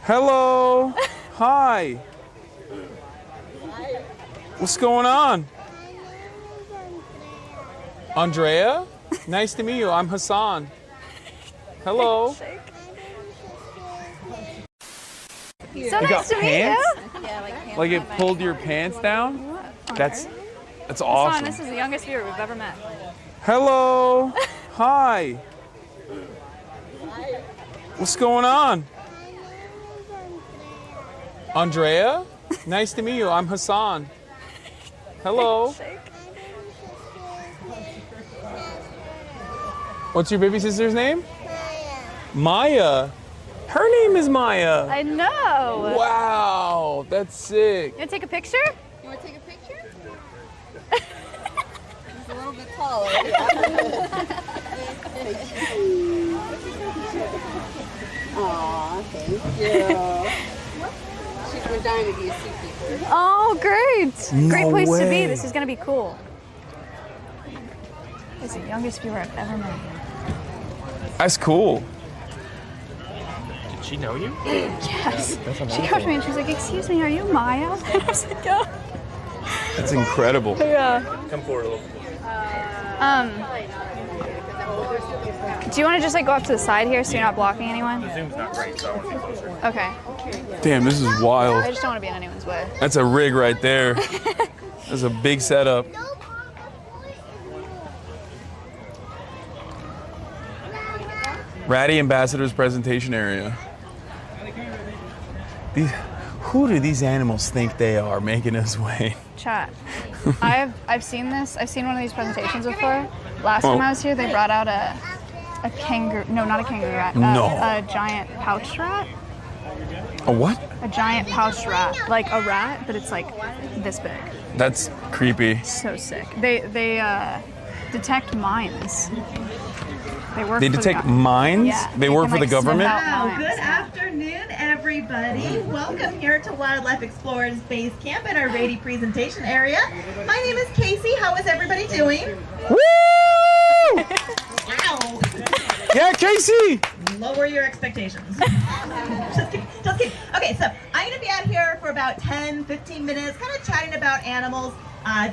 Hello. Hi. What's going on? Andrea? Nice to meet you. I'm Hassan. Hello. So nice to meet you. Like it pulled your pants down? That's awesome. Hassan, this is the youngest viewer we've ever met. Hello. Hi. What's going on? Andrea? Nice to meet you. I'm Hassan. Hello. What's your baby sister's name? Maya. Her name is Maya. I know. Wow, that's sick. You want to take a picture? You want to take a picture? He's a little bit taller. Aw, thank you. We're dying to be a sea keeper. Oh, great. No Great place to be. way. This is going to be cool. It's the youngest viewer I've ever met. That's cool. Did she know you? Yes. She came up to me and she was like, "Excuse me, are you Maya?" I was like, "Yeah." That's incredible. Yeah. Come forward a little. Do you want to just like go up to the side here so you're not blocking anyone? The zoom's not great, so I want to be closer. Okay. Damn, this is I wild. just don't want to be in anyone's way. That's a rig right there. That's a big setup. Ratty Ambassador's presentation area. Who do these animals think they are making us wait? Chat. I've seen this. I've seen one of these presentations before. Last time I was here, they brought out a kangaroo. No, not a kangaroo rat. A giant pouched rat. A what? A giant pouched rat, like a rat, but it's like this big. That's creepy. So sick. They detect mines. They detect mines? Yeah. They work for the government? Wow, good afternoon, everybody. Welcome here to Wildlife Explorers Base Camp in our Rady presentation area. My name is Casey. How is everybody doing? Woo! Wow. Yeah, Casey! Lower your expectations. Just kidding. Okay, so I'm going to be out here for about 10, 15 minutes, kind of chatting about animals,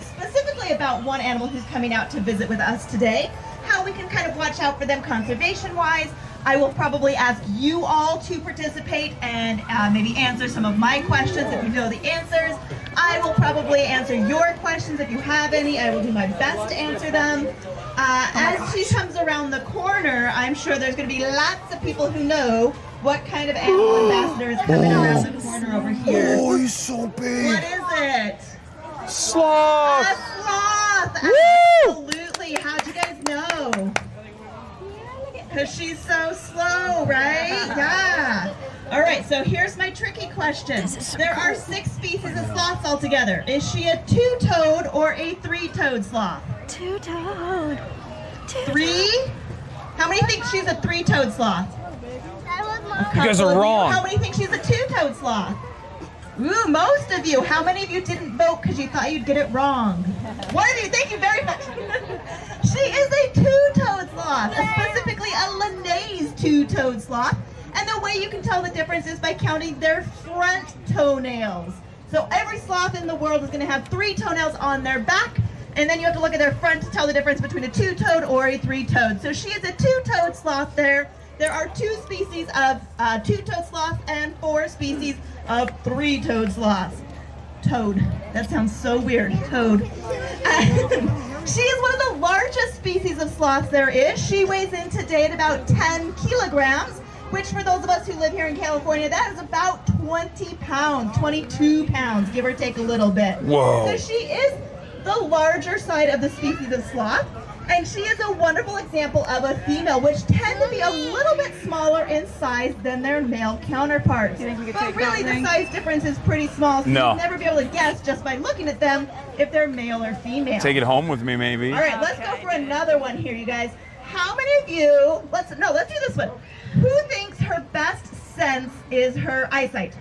specifically about one animal who's coming out to visit with us today, how we can kind of watch out for them conservation-wise. I will probably ask you all to participate and maybe answer some of my questions if you know the answers. I will probably answer your questions if you have any. I will do my best to answer them. As she comes around the corner, I'm sure there's going to be lots of people who know what kind of animal ambassador is coming around the corner over here. Oh, he's so big. What is it? Sloth! A sloth! Woo! Absolutely. How'd you guys know? Because she's so slow, right? Yeah. All right, so here's my tricky question. There are 6 species of sloths altogether. Is she a 2-toed or a 3-toed sloth? 2-toed. 3? How many think she's a 3-toed sloth? You guys are wrong. How many think she's a 2-toed sloth? Ooh, most of you. How many of you didn't vote because you thought you'd get it wrong? One of you, thank you very much. She is a 2-toed sloth, specifically a Linnaeus 2-toed sloth. And the way you can tell the difference is by counting their front toenails. So every sloth in the world is going to have 3 toenails on their back, and then you have to look at their front to tell the difference between a 2-toed or a 3-toed. So she is a 2-toed sloth there. There are 2 species of 2-toed sloths and 4 species of 3-toed sloths. Toad. That sounds so weird. Toad. She is one of the largest species of sloths there is. She weighs in today at about 10 kilograms, which for those of us who live here in California, that is about 20 pounds, 22 pounds, give or take a little bit. Whoa. So she is the larger side of the species of sloth. And she is a wonderful example of a female, which tend to be a little bit smaller in size than their male counterparts. But really, the size difference is pretty small, so you'll never be able to guess just by looking at them if they're male or female. Take it home with me, maybe. All right, let's go for another one here, you guys. How many of you, let's do this one. Who thinks her best sense is her eyesight?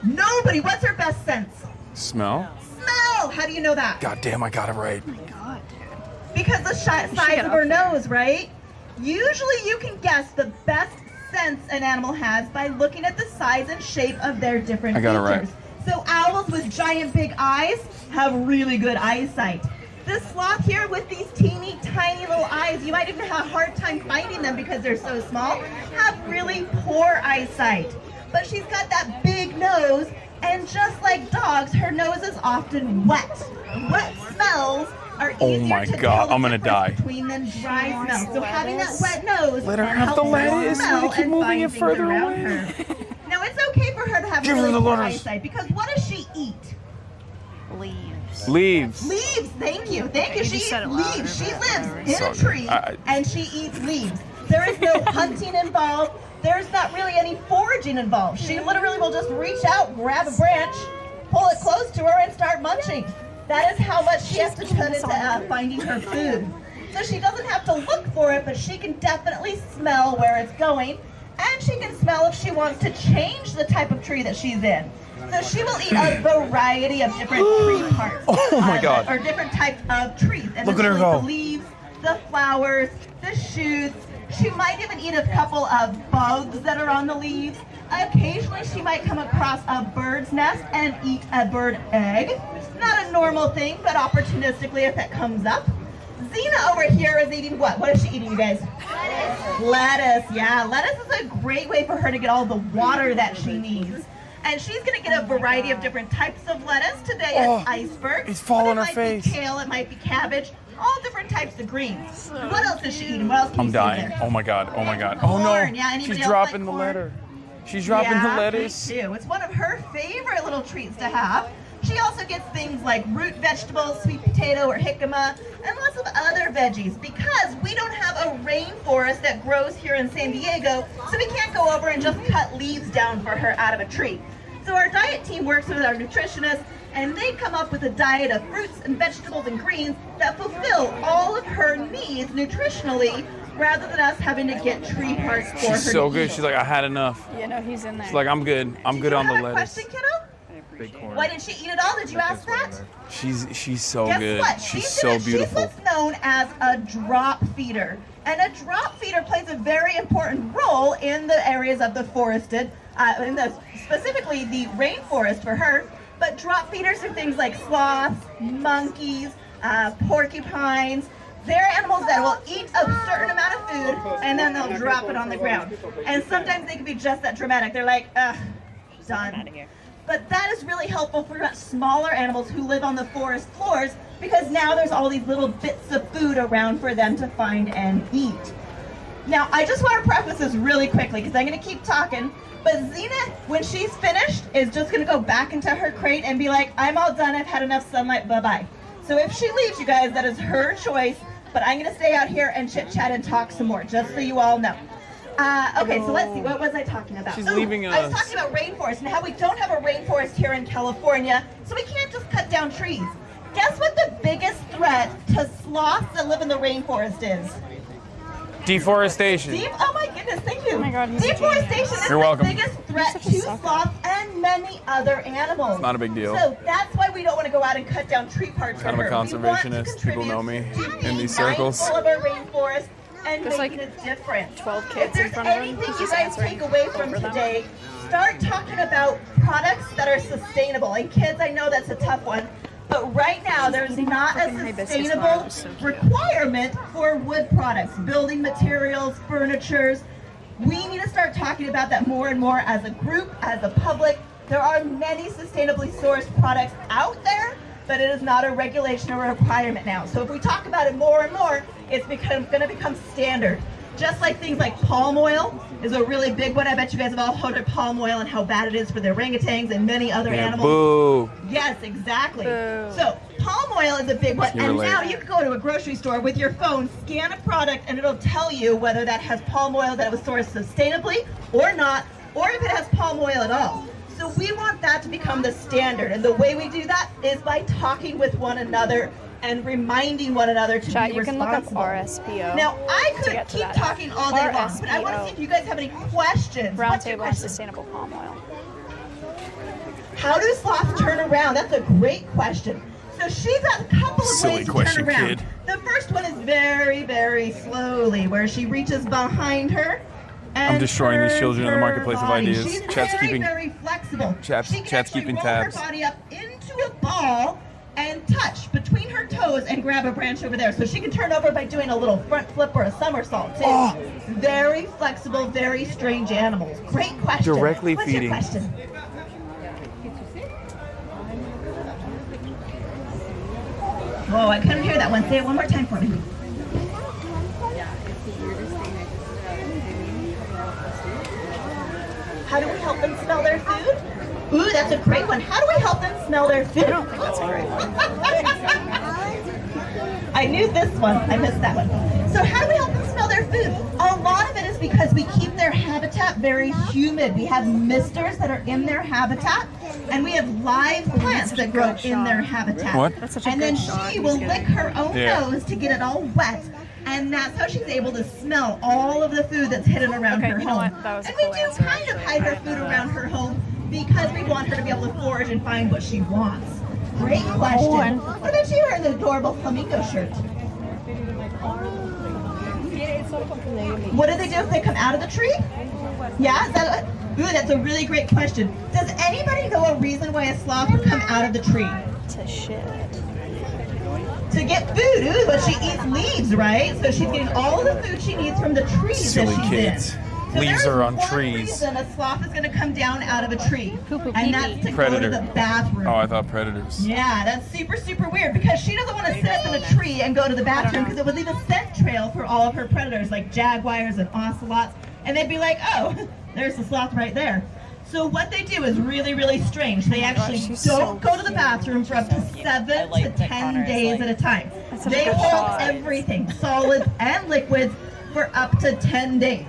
Nobody. What's her best sense? Smell? Smell. How do you know that? God damn, I got it right. Oh my god, dude. Because the size of her nose, right? Usually you can guess the best sense an animal has by looking at the size and shape of their different I got it features. right. So owls with giant big eyes have really good eyesight. This sloth here with these teeny tiny little eyes, you might even have a hard time finding them because they're so small, have really poor eyesight. But she's got that big nose, and just like dogs, her nose is often wet. Wet smells are easier my to God, tell I'm the gonna difference die. between than dry smells. So having that lettuce. wet nose Let her have helps the lettuce. smell Let her keep and moving find it things further around away. her. Now it's okay for her to have Give her really the poor lettuce. eyesight because what does she eat? Leaves. Leaves. Leaves, thank you. Thank you. You She just said eats it louder, leaves. She but lives whatever. in So a good. tree and she eats leaves. There is no hunting involved. There's not really any foraging involved. She literally will just reach out, grab a branch, pull it close to her, and start munching. That is how much she has to put into finding her food. So she doesn't have to look for it, but she can definitely smell where it's going. And she can smell if she wants to change the type of tree that she's in. So she will eat a variety of different tree parts. Oh my God. Or different types of trees. And Look at her she'll eat go. the leaves, the flowers, the shoots. She might even eat a couple of bugs that are on the leaves. Occasionally she might come across a bird's nest and eat a bird egg. Not a normal thing, but opportunistically if it comes up. Xena over here is eating what? What is she eating, you guys? Lettuce, yeah. Lettuce is a great way for her to get all the water that she needs. And she's going to get a variety of different types of lettuce. Today it's iceberg. it's falling but her it might face. be kale, it might be cabbage. All different types of greens. What else is she eating? What else can I'm you see dying. there? Oh my God. Oh my God. Oh no. Corn. Yeah, anybody She's else dropping like the corn? letter. She's dropping Yeah, the lettuce. me too. It's one of her favorite little treats to have. She also gets things like root vegetables, sweet potato or jicama, and lots of other veggies because we don't have a rainforest that grows here in San Diego, so we can't go over and just cut leaves down for her out of a tree. So our diet team works with our nutritionists, and they come up with a diet of fruits and vegetables and greens that fulfill all of her needs nutritionally, rather than us having to get tree parts for her. She's so to good. eat. She's like, I had enough. Yeah, no, he's in there. She's like, I'm good. I'm good on the Did you have a lettuce. question, kiddo? Big corn. Why didn't she eat it all? Did you ask that? She's so Guess good. what? She's She's so beautiful. She's what's known as a drop feeder. And a drop feeder plays a very important role in the areas of the forested, specifically the rainforest for her. But drop feeders are things like sloths, monkeys, porcupines. They're animals that will eat a certain amount of food and then they'll drop it on the ground. And sometimes they can be just that dramatic. They're like, ugh, done. But that is really helpful for smaller animals who live on the forest floors because now there's all these little bits of food around for them to find and eat. Now, I just want to preface this really quickly because I'm going to keep talking. But Xena, when she's finished, is just going to go back into her crate and be like, I'm all done. I've had enough sunlight. Bye-bye. So if she leaves, you guys, that is her choice. But I'm going to stay out here and chit-chat and talk some more, just so you all know. Okay, so let's see. What was I talking about? She's leaving I was us. talking about rainforest and how we don't have a rainforest here in California, so we can't just cut down trees. Guess what the biggest threat to sloths that live in the rainforest is? Deforestation. Oh my goodness, thank you. Oh my God, he's a Deforestation is You're welcome. the biggest threat You're such a to sucker. sloths and many other animals. It's not a big deal. So that's why we don't want to go out and cut down tree parts Kind of a for her. We want to conservationist. People know me contribute to in these being circles. mindful of our rainforest and There's making like a difference. 12 If kids in there's front of him. anything He's you just guys answering take away from over them. today, start talking about products that are sustainable. And kids, I know that's a tough one. But right now, there's not a freaking hibiscus flower. It sustainable was so cute. requirement for wood products, building materials, furnitures. We need to start talking about that more and more as a group, as a public. There are many sustainably sourced products out there, but it is not a regulation or a requirement now. So if we talk about it more and more, it's going to become standard. Just like things like palm oil is a really big one. I bet you guys have all heard of palm oil and how bad it is for the orangutans and many other Yeah, animals. boo. Yes, exactly. Boo. So palm oil is a big one. You're And late. now you can go to a grocery store with your phone, scan a product, and it'll tell you whether that has palm oil that was sourced sustainably or not, or if it has palm oil at all. So we want that to become the standard. And the way we do that is by talking with one another and reminding one another to Chat, be you can look up responsible. RSPO. Now, I to could get to keep that. talking all day long, but I want to see if you guys have any questions. What's your Roundtable on question? Sustainable Palm Oil. How do sloths turn around? That's a great question. So she's got a couple of Silly ways to question, turn around. kid. The first one is very, very slowly, where she reaches behind her I'm destroying these children in the marketplace of body. ideas. She's Chat's very, keeping- very flexible. Chat's She can keeping actually roll tabs. her body up into a ball and touch between her toes and grab a branch over there. So she can turn over by doing a little front flip or a somersault too. Oh. Very flexible, very strange animals. Great question. Directly What's feeding. Your question? Whoa, I couldn't hear that one. Say it one more time for me. How do we help them smell their food? Ooh, that's a great one. How do we help them smell their food? I don't think that's a great one. I knew this one. I missed that one. So how do we help them smell their food? A lot of it is because we keep their habitat very humid. We have misters that are in their habitat, and we have live plants that grow in their habitat. What? And then she will lick her own nose to get it all wet. And that's how she's able to smell all of the food that's hidden around her you know home. what? That was a And we cool do answer, kind of actually. hide her food around her home because we want her to be able to forage and find what she wants. Great question. What about you wearing the adorable flamingo shirt? What do they do if they come out of the tree? Yeah, is that ooh, that's a really great question. Does anybody know a reason why a sloth would come out of the tree? To shit. To get food. Ooh, but she eats leaves, right? So she's getting all of the food she needs from the trees Silly that she's kids. in. So Leaves there are is on one trees. reason a sloth is going to come down out of a tree, Poo-poo and pee-pee. that's to Predator. go to the bathroom. Oh, I thought predators. Yeah, that's super, super weird because she doesn't want to sit up in a tree and go to the bathroom because it would leave a scent trail for all of her predators like jaguars and ocelots, and they'd be like, oh, there's the sloth right there. So what they do is really, really strange. They actually she's don't so go to the bathroom for up to 7 to 10 days at a time. such a They good hold shot. everything, solids and liquids, for up to 10 days.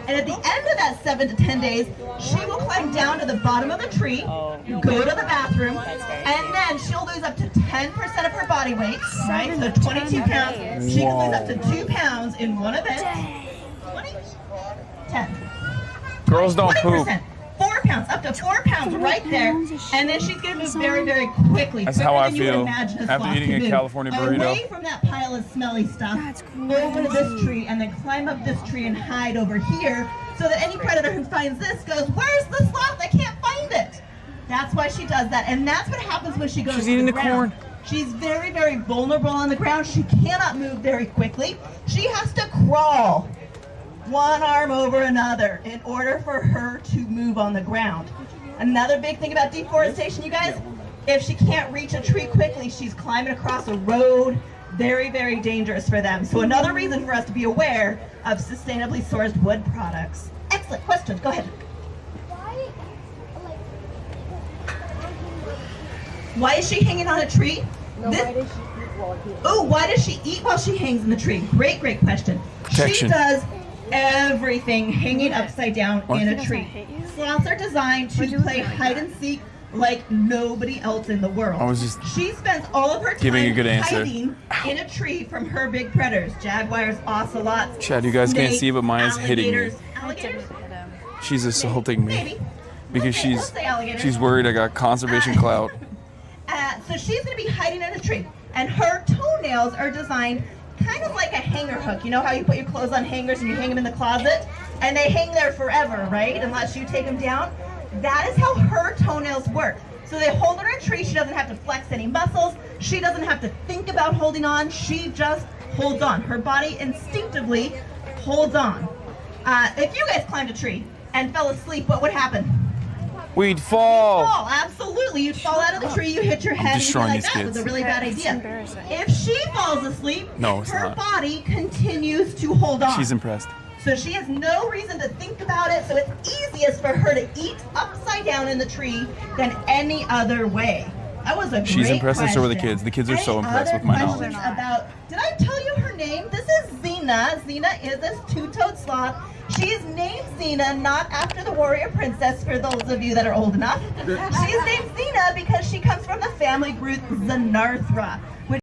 And at the end of that 7 to 10 days, she will climb down to the bottom of the tree, go to the bathroom, and then she'll lose up to 10% of her body weight, right? So 22 pounds. She can lose up to 2 pounds in one event. 20? 10. Girls don't poop. 20%. 4 pounds, up to 4 pounds right there. And then she's going to move very, very quickly. That's quicker how I than you would feel imagine a after sloth eating to a move. California burrito. Away from that pile of smelly stuff, over to this tree, and then climb up this tree and hide over here, so that any predator who finds this goes, where's the sloth? I can't find it. That's why she does that. And that's what happens when she goes She's to eating the the ground. corn. She's very, very vulnerable on the ground. She cannot move very quickly. She has to crawl one arm over another in order for her to move on the ground. Another big thing about deforestation, you guys, if she can't reach a tree quickly, she's climbing across a road. Very, very dangerous for them. So another reason for us to be aware of sustainably sourced wood products. Excellent questions. Go ahead. Why is she hanging on a tree? Why does she eat while she hangs in the tree? Great, great question. Protection. She does everything hanging upside down in a tree. Sloths are designed to play hide and seek like nobody else in the world. I was just She spends all of her time giving a good answer. hiding in a tree from her big predators, jaguars, ocelots. Chad, you guys can't snakes, see, but Maya's hitting me. Alligators? She's assaulting me Maybe. because Let's say alligators. she's worried I got conservation clout. So she's going to be hiding in a tree, and her toenails are designed kind of like a hanger hook. You know how you put your clothes on hangers and you hang them in the closet, and they hang there forever, right? Unless you take them down. That is how her toenails work. So they hold her in a tree. She doesn't have to flex any muscles. She doesn't have to think about holding on. She just holds on. Her body instinctively holds on. If you guys climbed a tree and fell asleep, what would happen? We'd fall. Fall, absolutely. You'd fall out of the tree, you hit your head, and you'd be destroying like, these that was kids. a really bad It's idea. embarrassing. If she falls asleep, No, it's her not. body continues to hold on. She's impressed. So she has no reason to think about it, so it's easiest for her to eat upside down in the tree than any other way. That was a great She's impressed, and so are the question. kids. The kids are so Any impressed other with my questions knowledge. about, did I tell you her name? This is Xena. Xena is this two-toed sloth. She's named Xena not after the warrior princess, for those of you that are old enough. She's named Xena because she comes from the family group Xenarthra.